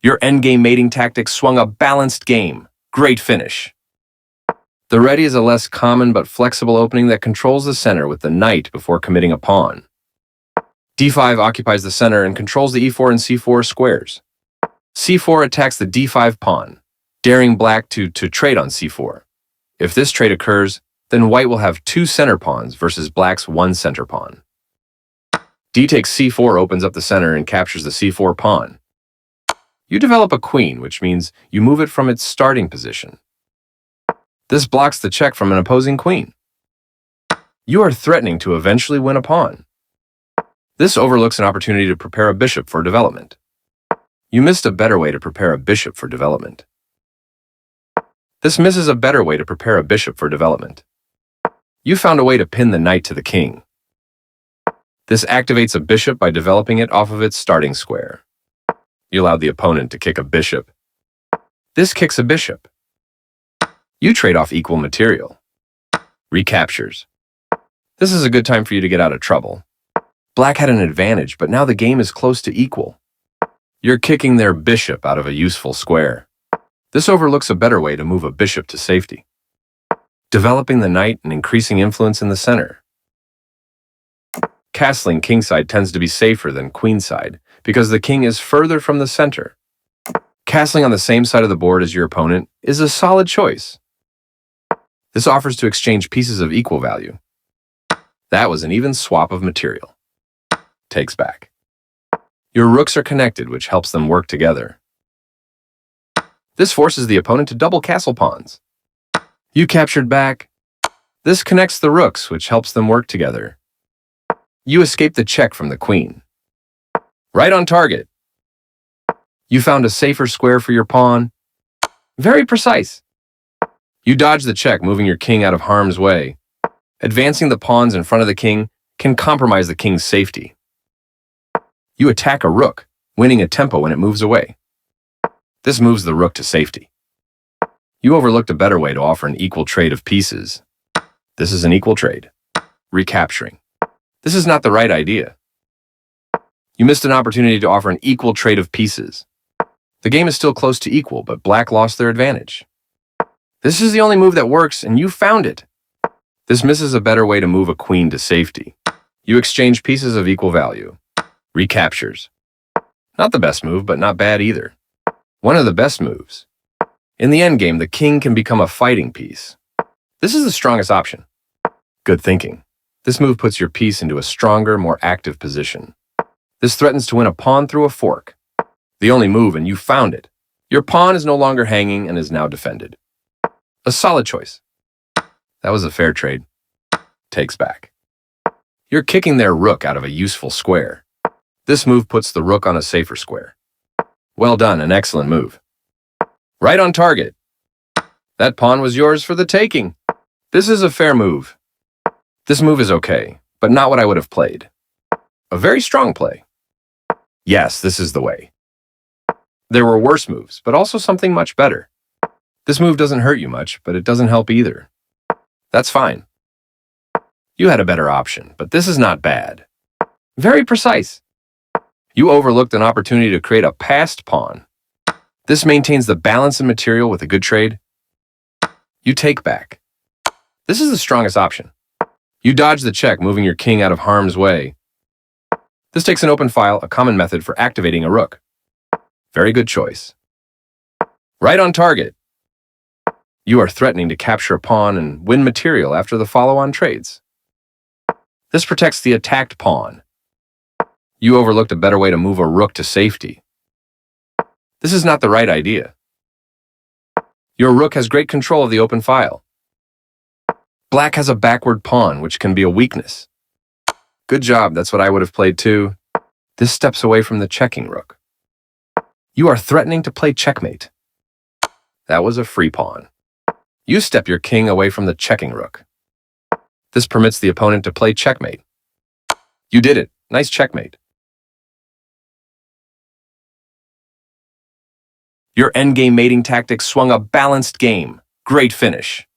Your endgame mating tactics swung a balanced game. Great finish. The ready is a less common but flexible opening that controls the center with the knight before committing a pawn. d5 occupies the center and controls the e4 and c4 squares. c4 attacks the d5 pawn, daring black to trade on c4. If this trade occurs, then white will have two center pawns versus black's one center pawn. d takes c4 opens up the center and captures the c4 pawn. You develop a queen, which means you move it from its starting position. This blocks the check from an opposing queen. You are threatening to eventually win a pawn. This overlooks an opportunity to prepare a bishop for development. You missed a better way to prepare a bishop for development. This misses a better way to prepare a bishop for development. You found a way to pin the knight to the king. This activates a bishop by developing it off of its starting square. You allowed the opponent to kick a bishop. This kicks a bishop. You trade off equal material. Recaptures. This is a good time for you to get out of trouble. Black had an advantage, but now the game is close to equal. You're kicking their bishop out of a useful square. This overlooks a better way to move a bishop to safety. Developing the knight and increasing influence in the center. Castling kingside tends to be safer than queenside because the king is further from the center. Castling on the same side of the board as your opponent is a solid choice. This offers to exchange pieces of equal value. That was an even swap of material. Takes back. Your rooks are connected, which helps them work together. This forces the opponent to double castle pawns. You captured back. This connects the rooks, which helps them work together. You escape the check from the queen. Right on target. You found a safer square for your pawn. Very precise. You dodge the check, moving your king out of harm's way. Advancing the pawns in front of the king can compromise the king's safety. You attack a rook, winning a tempo when it moves away. This moves the rook to safety. You overlooked a better way to offer an equal trade of pieces. This is an equal trade. Recapturing. This is not the right idea. You missed an opportunity to offer an equal trade of pieces. The game is still close to equal, but black lost their advantage. This is the only move that works, and you found it. This misses a better way to move a queen to safety. You exchange pieces of equal value. Recaptures. Not the best move, but not bad either. One of the best moves. In the endgame, the king can become a fighting piece. This is the strongest option. Good thinking. This move puts your piece into a stronger, more active position. This threatens to win a pawn through a fork. The only move, and you found it. Your pawn is no longer hanging and is now defended. A solid choice. That was a fair trade. Takes back. You're kicking their rook out of a useful square. This move puts the rook on a safer square. Well done, an excellent move. Right on target. That pawn was yours for the taking. This is a fair move. This move is okay, but not what I would have played. A very strong play. Yes, this is the way. There were worse moves, but also something much better. This move doesn't hurt you much, but it doesn't help either. That's fine. You had a better option, but this is not bad. Very precise. You overlooked an opportunity to create a passed pawn. This maintains the balance in material with a good trade. You take back. This is the strongest option. You dodge the check, moving your king out of harm's way. This takes an open file, a common method for activating a rook. Very good choice. Right on target. You are threatening to capture a pawn and win material after the follow-on trades. This protects the attacked pawn. You overlooked a better way to move a rook to safety. This is not the right idea. Your rook has great control of the open file. Black has a backward pawn, which can be a weakness. Good job, that's what I would have played too. This steps away from the checking rook. You are threatening to play checkmate. That was a free pawn. You step your king away from the checking rook. This permits the opponent to play checkmate. You did it. Nice checkmate. Your endgame mating tactics swung a balanced game. Great finish.